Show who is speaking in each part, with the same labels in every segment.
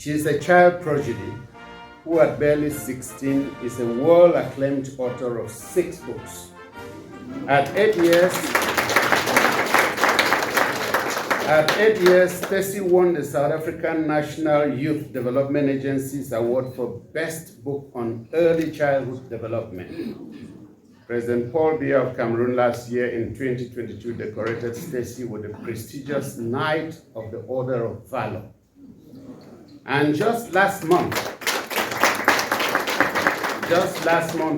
Speaker 1: She is a child prodigy who at barely 16 is a world-acclaimed author of 6 books. At 8 years, Stacy won the South African National Youth Development Agency's award for Best Book on Early Childhood Development. President Paul Biya of Cameroon last year in 2022 decorated Stacy with the prestigious Knight of the Order of Valor. And just last month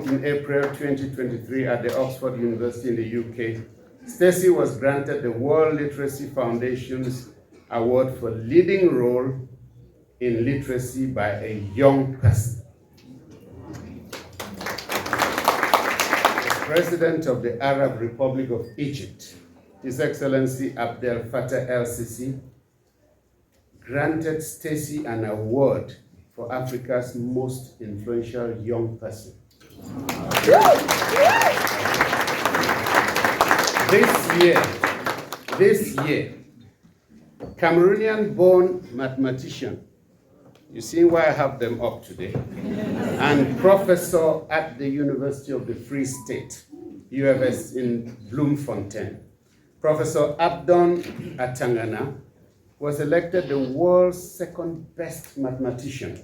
Speaker 1: in April 2023 at the Oxford University in the UK, Stacy was granted the World Literacy Foundation's award for leading role in literacy by a young person. The President of the Arab Republic of Egypt, His Excellency Abdel Fattah el-Sisi, granted Stacy an award for Africa's most influential young person. This year, Cameroonian-born mathematician, you see why I have them up today, and professor at the University of the Free State, UFS in Bloemfontein, Professor Abdon Atangana, was elected the world's second best mathematician.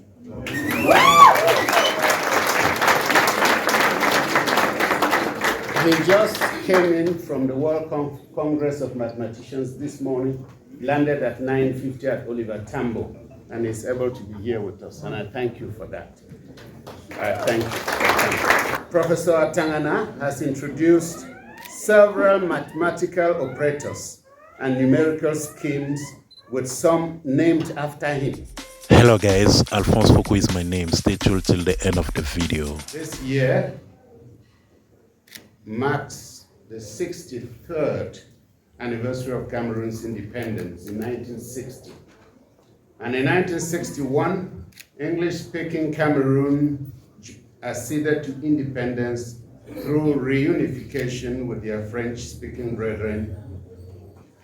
Speaker 1: He just came in from the World Congress of Mathematicians this morning, landed at 9:50 at Oliver Tambo, and is able to be here with us, and I thank you for that. Thank you. Professor Atangana has introduced several mathematical operators and numerical schemes with some named after him.
Speaker 2: Hello guys, Alphonse Fokou is my name. Stay tuned till the end of the video.
Speaker 1: This year marks the 63rd anniversary of Cameroon's independence in 1960. And in 1961, English-speaking Cameroon acceded to independence through reunification with their French-speaking brethren,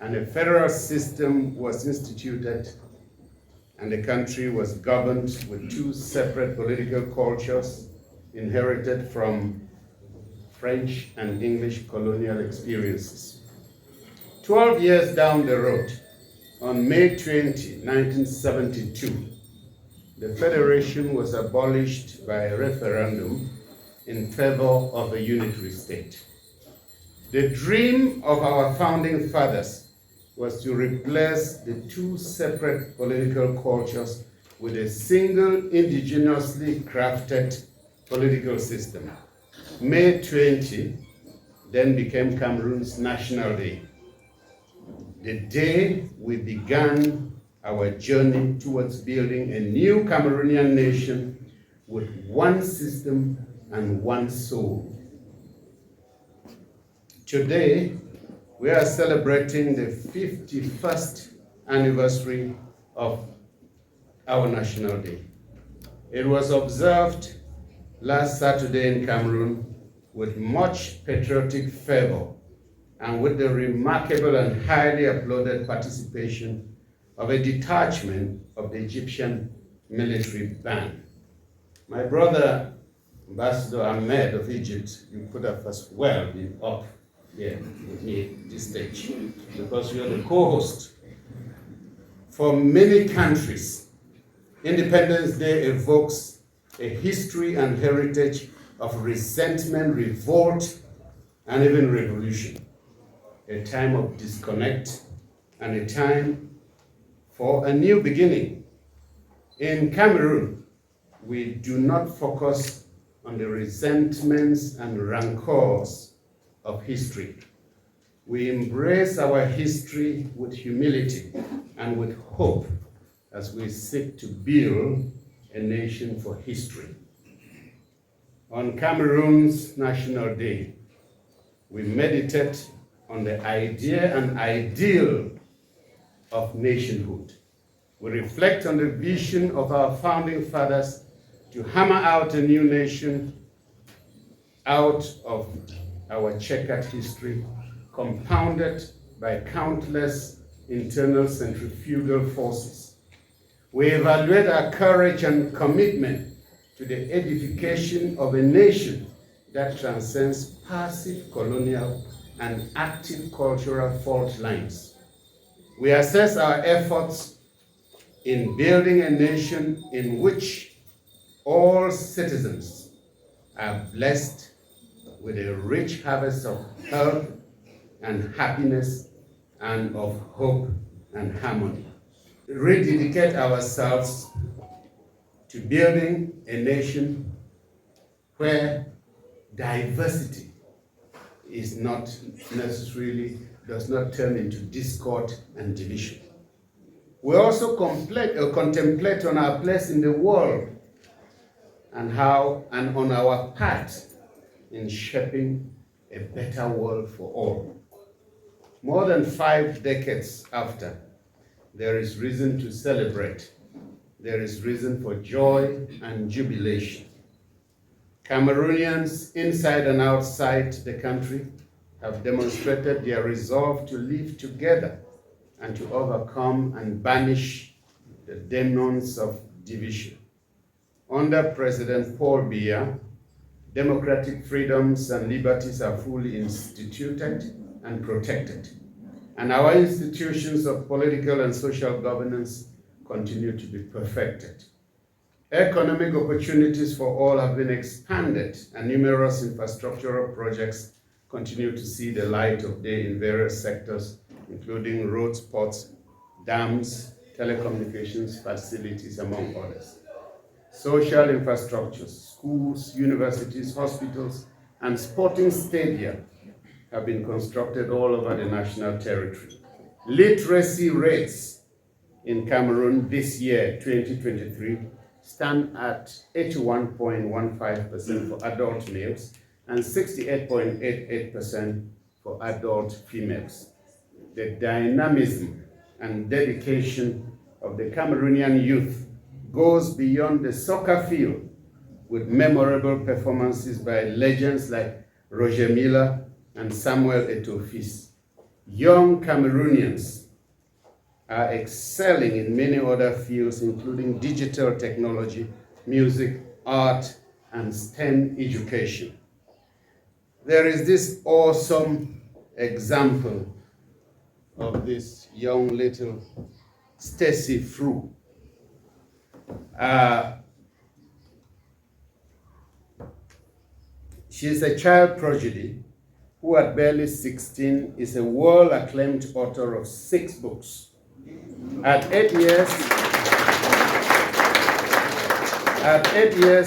Speaker 1: and a federal system was instituted, and the country was governed with 2 separate political cultures inherited from French and English colonial experiences. 12 years down the road, on May 20, 1972, the Federation was abolished by a referendum in favor of a unitary state. The dream of our founding fathers was to replace the 2 separate political cultures with a single indigenously crafted political system. May 20 then became Cameroon's National Day, the day we began our journey towards building a new Cameroonian nation with one system and one soul. Today, we are celebrating the 51st anniversary of our National Day. It was observed last Saturday in Cameroon with much patriotic fervor and with the remarkable and highly applauded participation of a detachment of the Egyptian military band. My brother, Ambassador Ahmed of Egypt, you could have as well been up here with me at this stage, because you are the co-host. For many countries, Independence Day evokes a history and heritage of resentment, revolt, and even revolution. A time of disconnect and a time for a new beginning. In Cameroon, we do not focus on the resentments and rancors of history. We embrace our history with humility and with hope as we seek to build a nation for history. On Cameroon's National Day, we meditate on the idea and ideal of nationhood. We reflect on the vision of our founding fathers to hammer out a new nation out of our checkered history, compounded by countless internal centrifugal forces. We evaluate our courage and commitment to the edification of a nation that transcends passive colonial and active cultural fault lines. We assess our efforts in building a nation in which all citizens are blessed with a rich harvest of health and happiness and of hope and harmony. Rededicate ourselves to building a nation where diversity is not necessarily, does not turn into discord and division. We also contemplate on our place in the world and on our part in shaping a better world for all. More than 5 decades after, there is reason to celebrate. There is reason for joy and jubilation. Cameroonians inside and outside the country have demonstrated their resolve to live together and to overcome and banish the demons of division. Under President Paul Biya, democratic freedoms and liberties are fully instituted and protected, and our institutions of political and social governance continue to be perfected. Economic opportunities for all have been expanded, and numerous infrastructural projects continue to see the light of day in various sectors, including roads, ports, dams, telecommunications facilities, among others. Social infrastructures, schools, universities, hospitals, and sporting stadia have been constructed all over the national territory. Literacy rates in Cameroon this year, 2023, stand at 81.15% for adult males and 68.88% for adult females. The dynamism and dedication of the Cameroonian youth goes beyond the soccer field, with memorable performances by legends like Roger Miller and Samuel Eto'o-Fils. Young Cameroonians are excelling in many other fields, including digital technology, music, art, and STEM education. There is this awesome example of this young little Stacy Fru. She's a child prodigy who at barely 16 is a world-acclaimed author of 6 books. At 8 years,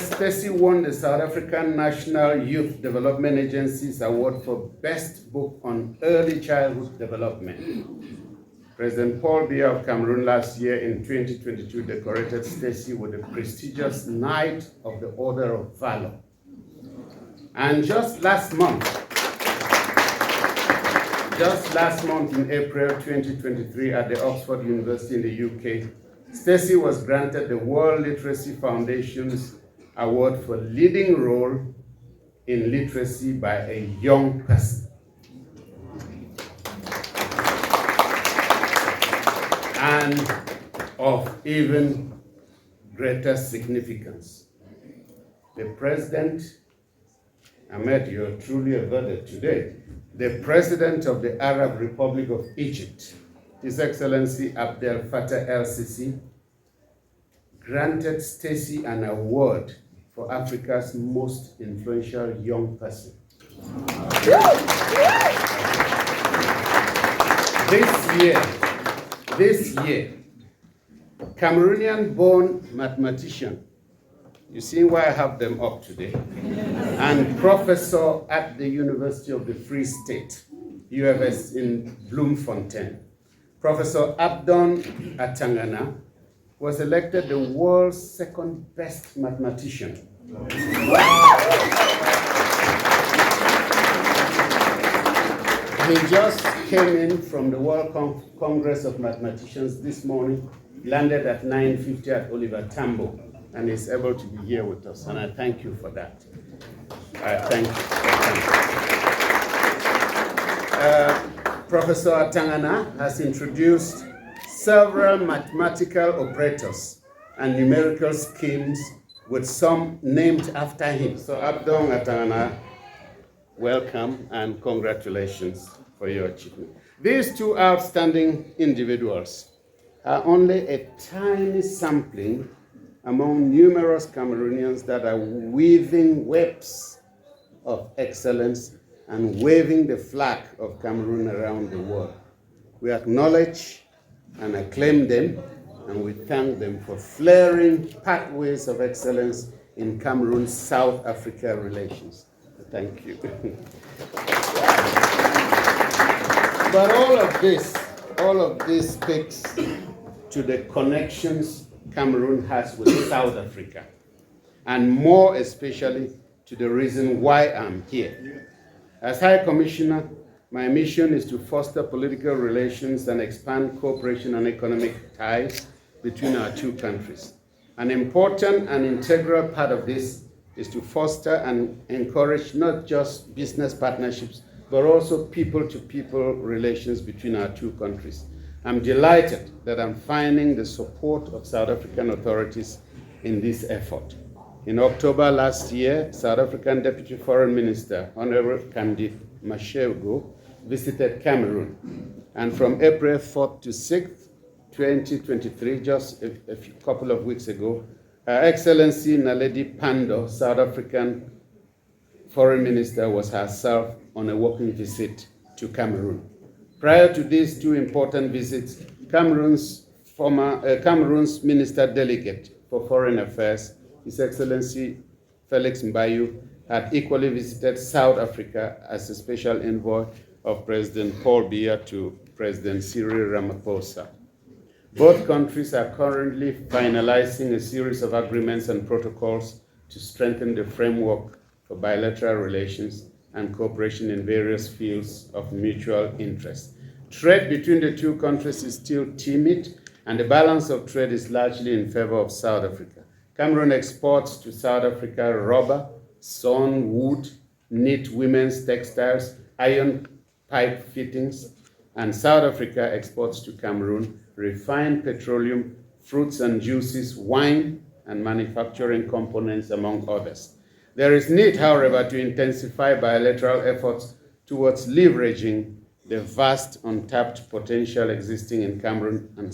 Speaker 1: Stacy won the South African National Youth Development Agency's award for Best Book on Early Childhood Development. President Paul Biya of Cameroon last year in 2022 decorated Stacy with the prestigious Knight of the Order of Valor. And just last month in April 2023 at the Oxford University in the UK, Stacy was granted the World Literacy Foundation's award for leading role in literacy by a young person. And of even greater significance, the President, Ahmed, you're truly a verdict today. The President of the Arab Republic of Egypt, His Excellency Abdel Fattah el-Sisi, granted Stacy an award for Africa's most influential young person. This year, Cameroonian-born mathematician, you see why I have them up today, and professor at the University of the Free State, UFS in Bloemfontein, Professor Abdon Atangana, was elected the world's second best mathematician. He just came in from the World Congress of Mathematicians this morning, landed at 9:50 at Oliver Tambo, and is able to be here with us, and I thank you for that. I thank you. Professor Atangana has introduced several mathematical operators and numerical schemes with some named after him. So Abdong Atana, welcome and congratulations for your achievement. These two outstanding individuals are only a tiny sampling among numerous Cameroonians that are weaving webs of excellence and waving the flag of Cameroon around the world. We acknowledge and acclaim them, and we thank them for flaring pathways of excellence in Cameroon-South Africa relations. Thank you. But all of this speaks to the connections Cameroon has with South Africa, and more especially to the reason why I'm here. As High Commissioner, my mission is to foster political relations and expand cooperation and economic ties between our two countries. An important and integral part of this is to foster and encourage not just business partnerships, but also people-to-people relations between our two countries. I'm delighted that I'm finding the support of South African authorities in this effort. In October last year, South African Deputy Foreign Minister, Honorable Kandi Mashego, visited Cameroon. And from April 4th to 6th, 2023, just a couple of weeks ago, Her Excellency Naledi Pandor, South African Foreign Minister, was herself on a working visit to Cameroon. Prior to these two important visits, Cameroon's Minister Delegate for Foreign Affairs, His Excellency Felix Mbayu, had equally visited South Africa as a special envoy of President Paul Biya to President Cyril Ramaphosa. Both countries are currently finalizing a series of agreements and protocols to strengthen the framework for bilateral relations and cooperation in various fields of mutual interest. Trade between the two countries is still timid, and the balance of trade is largely in favor of South Africa. Cameroon exports to South Africa rubber, sawn wood, knit women's textiles, iron pipe fittings, and South Africa exports to Cameroon refined petroleum, fruits and juices, wine, and manufacturing components, among others. There is need, however, to intensify bilateral efforts towards leveraging the vast untapped potential existing in Cameroon and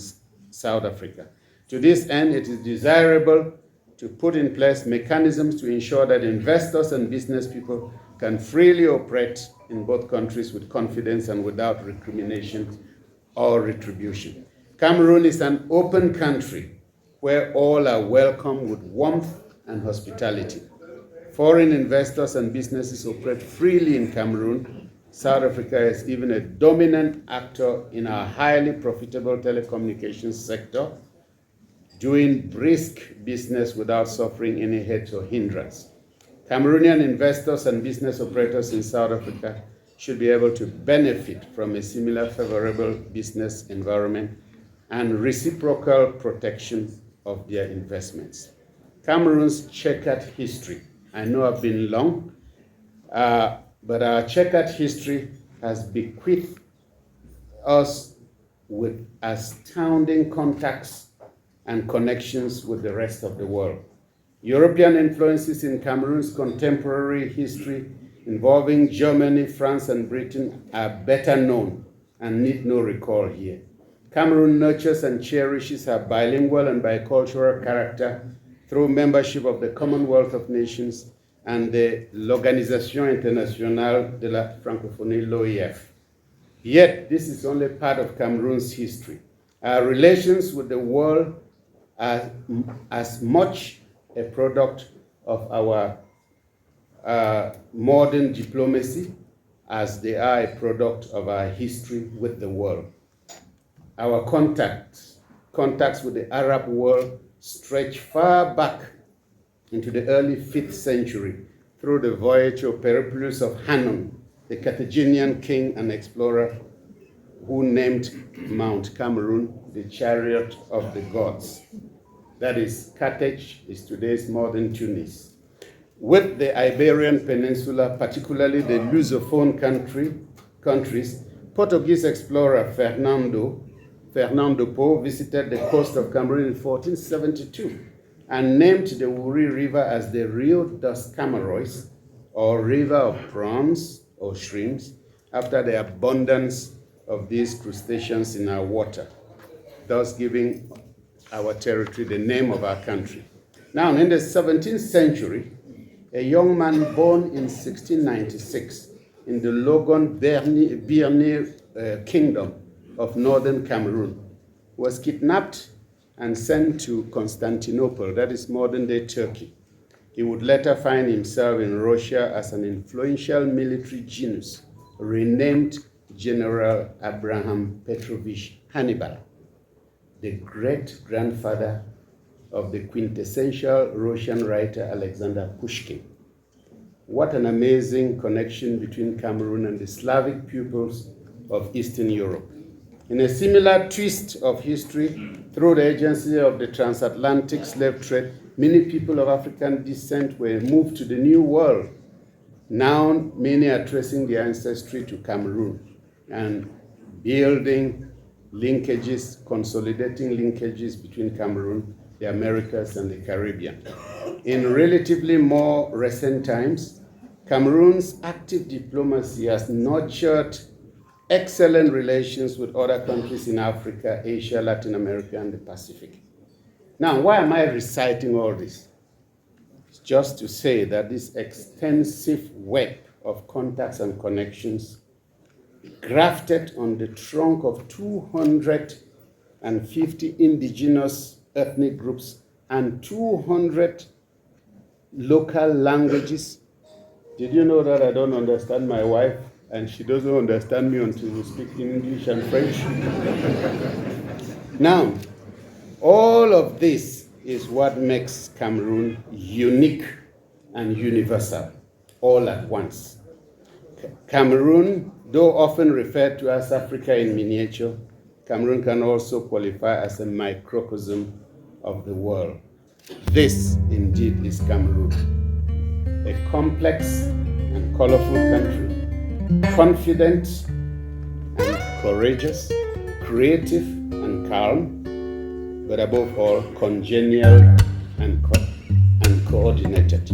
Speaker 1: South Africa. To this end, it is desirable to put in place mechanisms to ensure that investors and business people can freely operate in both countries with confidence and without recrimination or retribution. Cameroon is an open country where all are welcome with warmth and hospitality. Foreign investors and businesses operate freely in Cameroon. South Africa is even a dominant actor in our highly profitable telecommunications sector, doing brisk business without suffering any hurt or hindrance. Cameroonian investors and business operators in South Africa should be able to benefit from a similar favorable business environment and reciprocal protection of their investments. Cameroon's checkered history, I know I've been long, but our checkered history has bequeathed us with astounding contacts and connections with the rest of the world. European influences in Cameroon's contemporary history involving Germany, France, and Britain are better known and need no recall here. Cameroon nurtures and cherishes her bilingual and bicultural character through membership of the Commonwealth of Nations and the l'Organisation Internationale de la Francophonie, l'OIF. Yet, this is only part of Cameroon's history. Our relations with the world are as much a product of our modern diplomacy as they are a product of our history with the world. Our contacts with the Arab world stretch far back into the early 5th century through the voyage or periplus of Hanun, the Carthaginian king and explorer who named Mount Cameroon the chariot of the gods. That is, Carthage is today's modern Tunis. With the Iberian Peninsula, particularly the Lusophone countries, Portuguese explorer Fernando Fernand de Pau visited the coast of Cameroon in 1472 and named the Wuri River as the Rio dos Camarões, or River of Prawns or Shrimps, after the abundance of these crustaceans in our water, thus giving our territory the name of our country. Now, in the 17th century, a young man born in 1696 in the Logon Birni kingdom of northern Cameroon was kidnapped and sent to Constantinople, that is modern-day Turkey. He would later find himself in Russia as an influential military genius, renamed General Abraham Petrovich Hannibal, the great-grandfather of the quintessential Russian writer Alexander Pushkin. What an amazing connection between Cameroon and the Slavic peoples of Eastern Europe. In a similar twist of history, through the agency of the transatlantic slave trade, many people of African descent were moved to the New World. Now, many are tracing their ancestry to Cameroon and building linkages, consolidating linkages between Cameroon, the Americas, and the Caribbean. In relatively more recent times, Cameroon's active diplomacy has nurtured excellent relations with other countries in Africa, Asia, Latin America, and the Pacific. Now, why am I reciting all this? It's just to say that this extensive web of contacts and connections grafted on the trunk of 250 indigenous ethnic groups and 200 local languages. Did you know that I don't understand my wife and she doesn't understand me until we speak English and French? Now, all of this is what makes Cameroon unique and universal, all at once. Cameroon, though often referred to as Africa in miniature, Cameroon can also qualify as a microcosm of the world. This indeed is Cameroon, a complex and colorful country, confident and courageous, creative and calm, but above all, congenial and coordinated.